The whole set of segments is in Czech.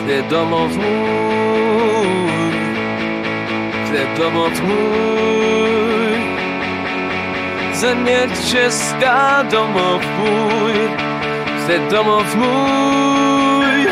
kde domov můj, kde domov můj, země česká domov můj, kde domov můj.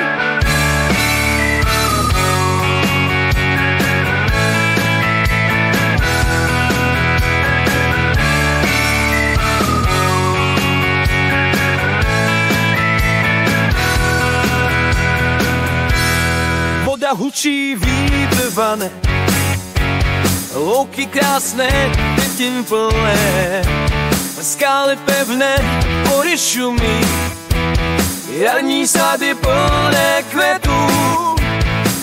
Voda hučí, vítr vane, louky krásné, květin plné, skály pevné, hory šumí, jarní sady plné květů.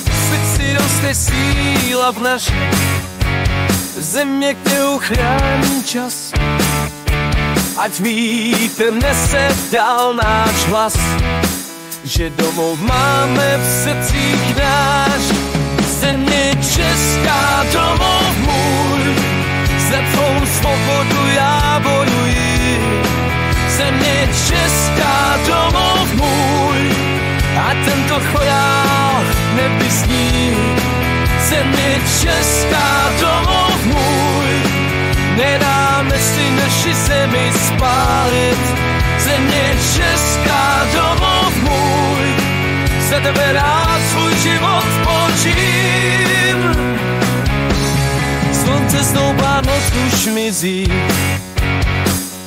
V srdci roste síla v naší země, kterou chrání čas. Ať vítr nese dál náš hlas, že domov máme v srdcích náš. Země česká, domov můj, za tvou svobodu já bojuji. Země česká, domov můj, a tento chorál nebysní. Země česká, domov můj, nedáme si naši zemi spálit. Země česká, domov můj, za tebe rád svůj život položím. Slunce stoupá, noc už mizí,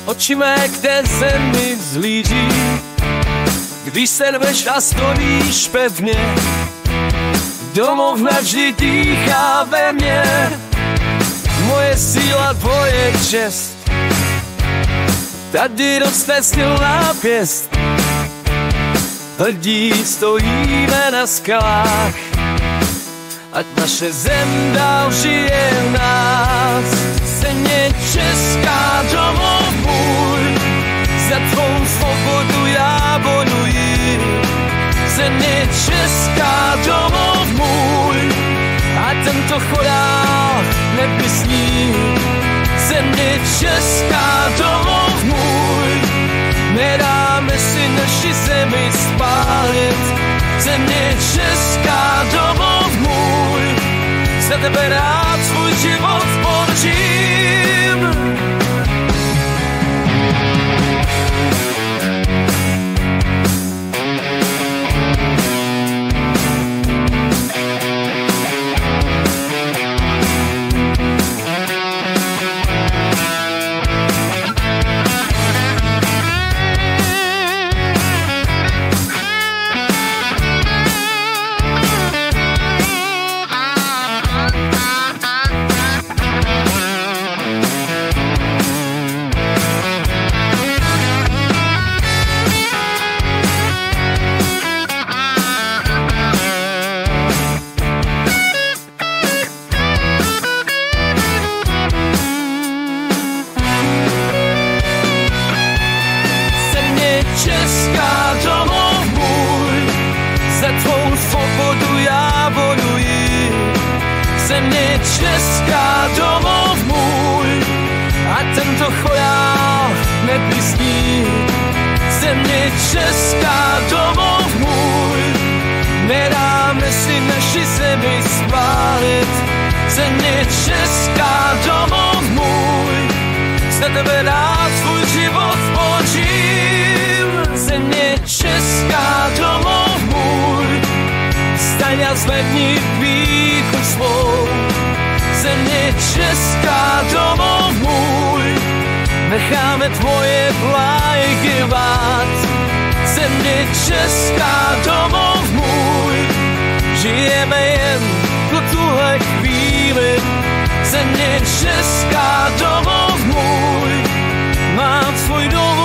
oči mé k té zemi vzlíží. Když se rveš a stojíš pevně, domov navždy dýchá ve mně. Moje síla, tvoje čest, tady roste silná pěst. Hrdí stojíme na skalách, ať naše zem dál žije v nás. Země česká, domov můj, za tvou svobodu já bojuji. Země česká, domov můj, a tento chorál nebysní. Země česká, domov můj, nedáme si naši zemi spálit. Země česká, domov můj, za tebe rád svůj život položím. Česká, domov můj, za tvou svobodu já bojuji. Země česká, domov můj, a tento chorál nepísní. Země česká, domov můj, nedáme si naši zemi spálit. Země česká, domov můj, za tebe rád svůj život položím. Země česká, domov můj, staň a zvedni pýchu svou. Země česká, domov můj, necháme tvoje vlajky rvát. Země česká, domov můj, žijeme jen pro tuhle chvíli. Země česká, domov můj, mám svůj dom